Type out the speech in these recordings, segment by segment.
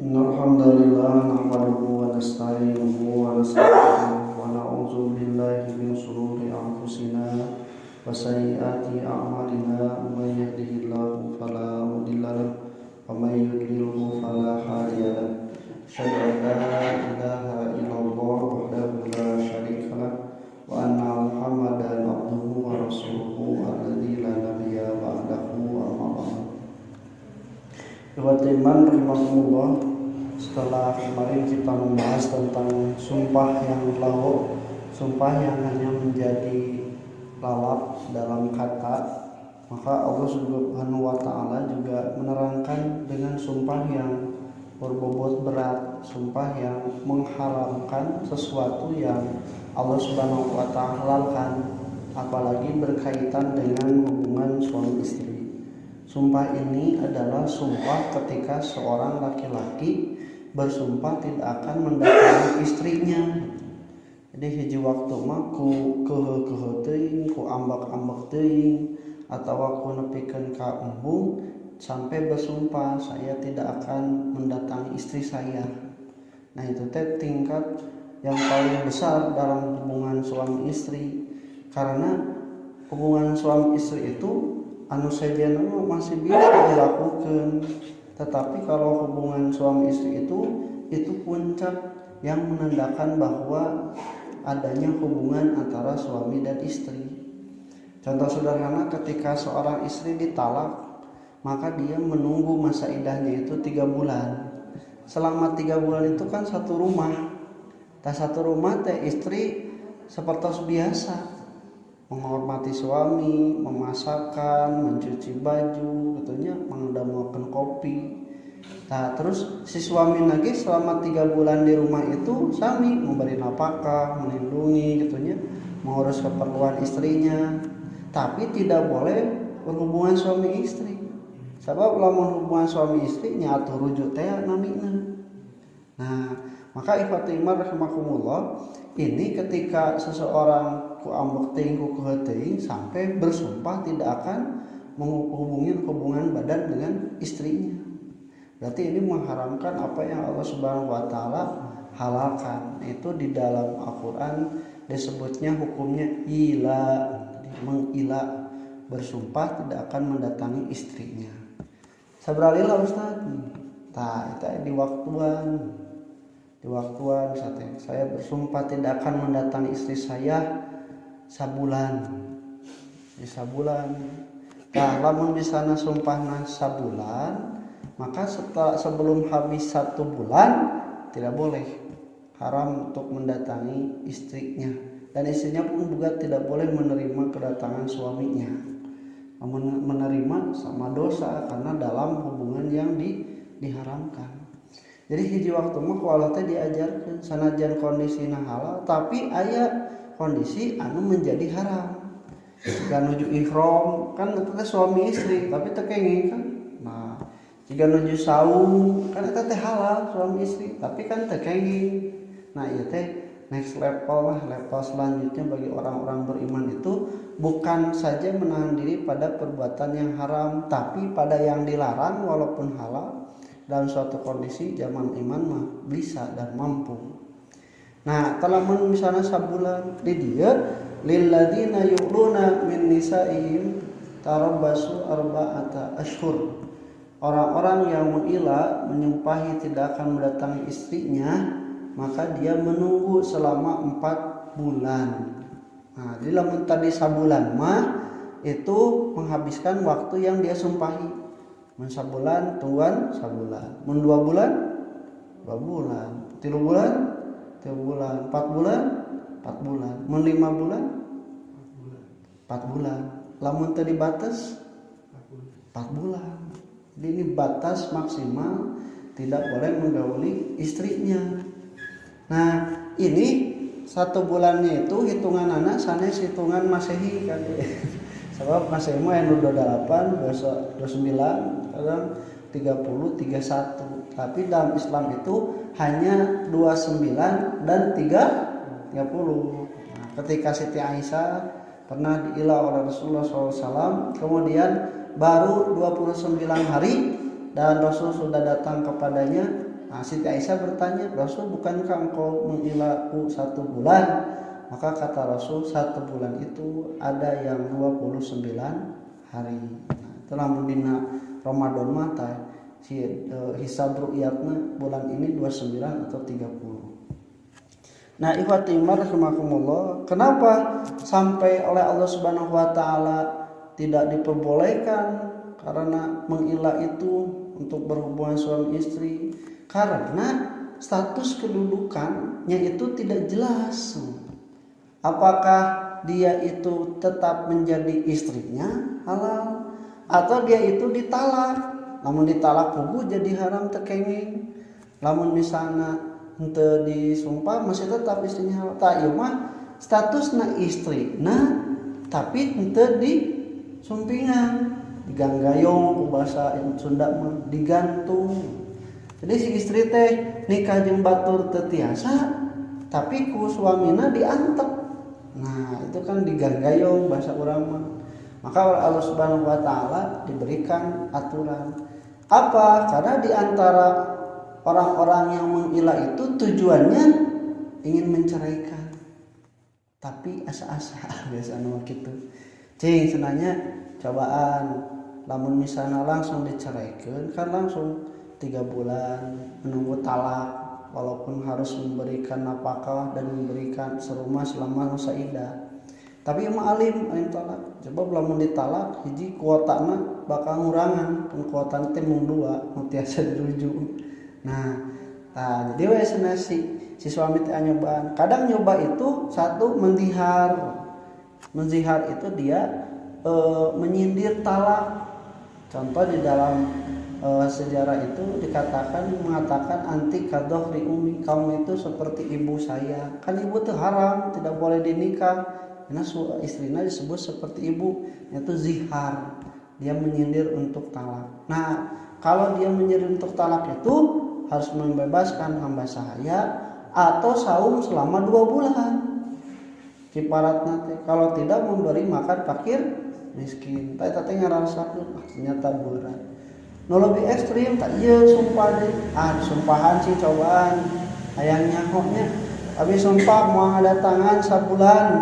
Alhamdulillah nahmaduhu wa nasta'inuhu wa nastaghfiruh wa na'udzu billahi min shururi anfusina wa sayyiati a'malina may yahdihillahu fala mudilla lahu wa may yudlilhu fala hadiya lahu asyhadu an la ilaha illallah wahdahu la syarika lahu wa anna Muhammadan abduhu wa rasuluhu alladzi la nabiyya ba'dahu amma ba'd. Iman rahimahullah, setelah kemarin kita membahas tentang sumpah yang lahu, sumpah yang hanya menjadi lalap dalam kata, maka Allah Subhanahu wa taala juga menerangkan dengan sumpah yang berbobot berat, sumpah yang mengharamkan sesuatu yang Allah Subhanahu wa taala halalkan, apalagi berkaitan dengan hubungan suami istri. Sumpah ini adalah sumpah ketika seorang laki-laki bersumpah tidak akan mendatangi istrinya. Jadi hiji waktu mah ku keuheuh teuing, ku ambak-ambak teuing, atawa ku nepikeun ka embung sampai bersumpah saya tidak akan mendatangi istri saya. Nah, itu teh tingkat yang paling besar dalam hubungan suami istri, karena hubungan suami istri itu anu sajana masih bisa dilakukan, tetapi kalau hubungan suami istri itu puncak yang menandakan bahwa adanya hubungan antara suami dan istri. Contoh sederhana, ketika seorang istri ditalak, maka dia menunggu masa iddahnya itu 3 bulan. Selama 3 bulan itu kan satu rumah. Satu rumah teh istri seperti biasa menghormati suami, memasakkan, mencuci baju, katanya mendamuakan kopi. Nah, terus si suami lagi selama 3 bulan di rumah itu sami memberi nafkah, melindungi, katanya mengurus keperluan istrinya. Tapi tidak boleh berhubungan suami istri. Sebab lamun hubungan suami istri nya atuh rujuk teh namina. Nah, maka ikhwati iman rahimakumullah, ini ketika seseorang ku ambek teuing ku keuheuh teuing sampai bersumpah tidak akan menghubungi hubungan badan dengan istrinya. Berarti ini mengharamkan apa yang Allah Subhanahu wa taala halalkan. Itu di dalam Al-Qur'an disebutnya hukumnya ila, mengila, bersumpah tidak akan mendatangi istrinya. Sabralila Ustaz. Tah, itu di waktuan saya bersumpah tidak akan mendatangi istri saya sabulan. Nah, lamun di sana sumpahna sabulan, maka sebelum habis 1 bulan tidak boleh, haram untuk mendatangi istrinya, dan istrinya pun juga tidak boleh menerima kedatangan suaminya. Menerima sama dosa karena dalam hubungan yang diharamkan. Jadi hiji waktu mah ku Allah teh diajarkeun sanajan kondisina halal, tapi aya kondisi anu menjadi haram. Jika nuju ihram kan eta teh suami istri tapi teu kenging kan. Nah, jika nuju saum kan eta teh halal suami istri tapi kan teu kenging. Nah, ieu teh next level lah, level selanjutnya bagi orang-orang beriman itu bukan saja menahan diri pada perbuatan yang haram, tapi pada yang dilarang walaupun halal. Dalam suatu kondisi zaman iman mah bisa dan mampu. Nah, talamun misalnya sabulan di dia lilladzina yu'luna min nisaihim tarabbasu arba'ata ashhur. Orang-orang yang mengilah, menyumpahi tidak akan mendatangi istrinya, maka dia menunggu selama 4 bulan. Nah, jadi lamun tadi sabulan mah itu menghabiskan waktu yang dia sumpahi. Men sabulan tungguan sabulan, men 2 bulan 2 bulan, 3 bulan 3 bulan, 4 bulan 4 bulan, men 5 bulan 4 bulan. Lamun tadi batas 4 bulan. Jadi ini batas maksimal tidak boleh menggauli istrinya. Nah, ini 1 bulannya itu hitungan anak sanes hitungan Masehi kan. Sebab Masehi mah anu 28, 29, kadang 30, 31. Tapi dalam Islam itu hanya 29 dan 30. Nah, ketika Siti Aisyah pernah diilah oleh Rasulullah SAW, kemudian baru 29 hari dan Rasul sudah datang kepadanya, Nah, Siti Aisyah bertanya, Rasul, bukankah engkau mengilaku 1 bulan? Maka kata Rasul, 1 bulan itu ada yang 29 hari. Nah, itulah mudina Ramadan mata si hisab ru'yatna bulan ini 29 atau 30. Nah, ikhwati iman rahimakumullah, kenapa sampai oleh Allah Subhanahu wa taala tidak diperbolehkan karena mengilah itu untuk berhubungan suami istri? Karena status kedudukannya itu tidak jelas. Apakah dia itu tetap menjadi istrinya halal atau dia itu ditalak? Namun ditalak puguh jadi haram tekenging. Lamun misalnya henteu disumpah masih tetap istrinya halal. Tah ieu mah statusna istrina tapi henteu disumpingan, diganggayong ku bahasa Sunda mah digantung. Jadi si istri teh nikah jeung batur teu tiasa tapi ku suamina diantep. Nah, itu kan diganggayong bahasa urang mah. Maka Allah Subhanahu wa taala diberikan aturan. Apa? Karena di antara orang-orang yang mengilah itu tujuannya ingin menceraikan. Tapi asa-asa biasanya gitu. Cing senanya cobaan lamun misalnya langsung diceraikan kan langsung 3 bulan menunggu talak. Walaupun harus memberikan nafkah dan memberikan serumah selama masa iddah. Tapi emang alim talak. Coba belum ditalak hiji kuotana bakal ngurangan. Kan kuotana teh mung 2 nu tiasa dirujuk. Nah, jadi we si suami teh nyobaan. Kadang nyoba itu satu menzihar. Menzihar itu dia menyindir talak. Contoh di dalam sejarah itu mengatakan anti kadohri umi, kamu itu seperti ibu saya. Kan ibu itu haram, tidak boleh dinikah. Karena istrinya disebut seperti ibu, yaitu zihar. Dia menyindir untuk talak. Nah, kalau dia menyindir untuk talak itu harus membebaskan hamba sahaya atau saum selama 2 bulan. Kiparatna kalau tidak memberi makan fakir miskin. Tadi ngarasakeun ternyata berat. Nu lebih ekstrim tak iya sumpah deh. Sumpahan sih cobaan ayahnya koknya. Habis sumpah mau ada tangan sebulan.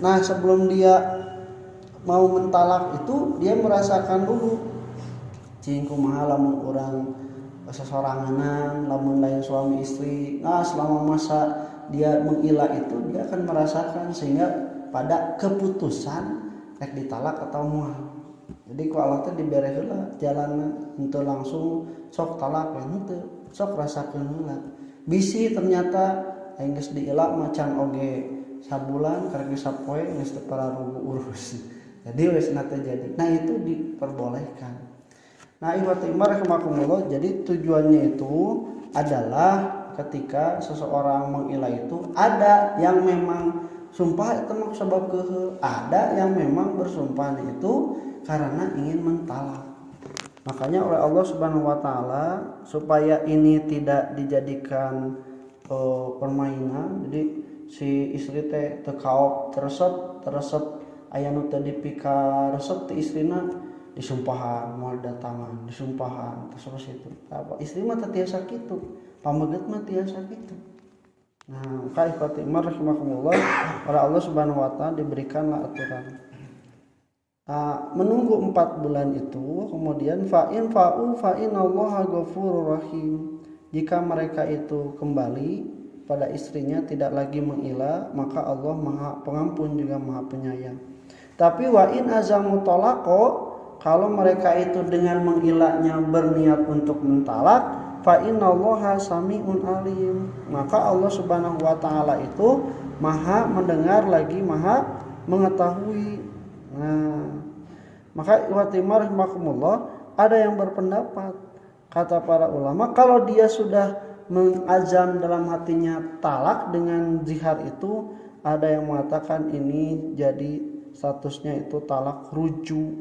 Nah, sebelum dia mau mentalak itu dia merasakan dulu cing kumaha lamun urang sesoranganan, lamun lain suami istri. Nah, selama masa dia mengilah itu dia akan merasakan sehingga pada keputusan rek ditalak atau moal. Jadi ku Allah teh dibere heula jalanna henteu langsung sok talak we henteu, sok rasakeun heula. Bisi ternyata aing geus diilah macan oge sabulan karek sapoe geus teu pararugu urus. Jadi wes nate jadi. Nah, itu diperbolehkan. Nah, ikhwati rahimakumullah, jadi tujuannya itu adalah ketika seseorang mengilah itu ada yang memang sumpah itu mah sebab keheul, ada yang memang bersumpah itu karena ingin mentalak. Makanya oleh Allah Subhanahu wa taala supaya ini tidak dijadikan permainan, jadi si istri teh teu kaok teresep aya nu teu dipika resep ti istrina disumpahan moal datangan disumpahan terus itu. Apa istri mah teu tiasa kitu, pameget mah tiasa kitu. Nah, kaifati rahimakumullah, oleh Allah Subhanahu wa taala diberikanlah aturan. Menunggu 4 bulan itu, kemudian fa'in Allaha ghafurur rahim. Jika mereka itu kembali pada istrinya tidak lagi mengilah, maka Allah Maha Pengampun juga Maha Penyayang. Tapi wa in azamu talaqo, kalau mereka itu dengan mengilahnya berniat untuk mentalak, fa innallaha sami'un alim. Maka Allah Subhanahu wa taala itu Maha mendengar lagi Maha mengetahui. Nah, maka ikhwatimah rahimakumullah, ada yang berpendapat kata para ulama kalau dia sudah mengazam dalam hatinya talak dengan zihar itu, ada yang mengatakan ini jadi statusnya itu talak rujuk.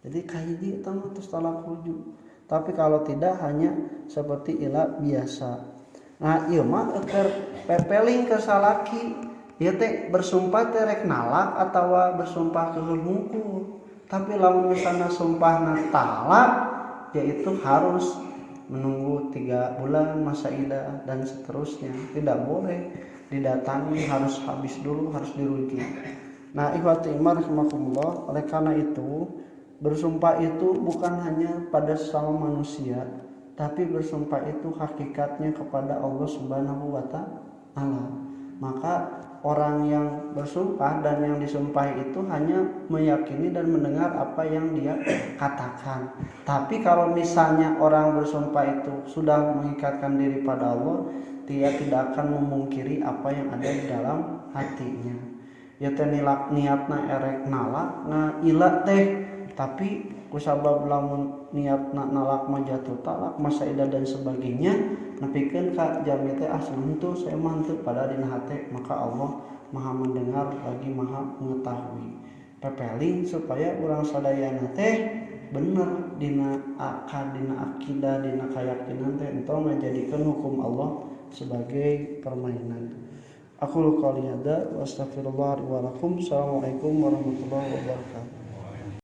Jadi kayak gitu terus talak rujuk. Tapi kalau tidak hanya seperti ilah biasa. Nah, ieu mah keur pepeling ke salaki. Ieu teh bersumpah teh rek nalak atawa bersumpah keheul hungkul. Tapi lamun misalna sumpahna talak, yaitu harus menunggu 3 bulan masa idah dan seterusnya. Tidak boleh didatangi, harus habis dulu, harus dirujuk. Nah, ikhwati iman rahimakumullah, oleh karena itu bersumpah itu bukan hanya pada sesama manusia, tapi bersumpah itu hakikatnya kepada Allah Subhanahu wa Ta'ala. Maka orang yang bersumpah dan yang disumpahi itu hanya meyakini dan mendengar apa yang dia katakan. Tapi kalau misalnya orang bersumpah itu sudah mengikatkan diri pada Allah, dia tidak akan memungkiri apa yang ada di dalam hatinya. Ya teh niatna erek nalak ilat teh, tapi kusabab lamun niatna nalak mah jatuh talak masa idah dan sebagainya, nepikeun ka jami teh sentuh saya mantep pada dina hate, maka Allah Maha mendengar lagi Maha mengetahui. Pepeling supaya urang sadayana teh bener dina akidah, dina keyakinan teh entong ngajadikeun hukum Allah sebagai permainan. Aku qouli hada wa astaghfirullah wa lakum. Assalamualaikum warahmatullahi wabarakatuh.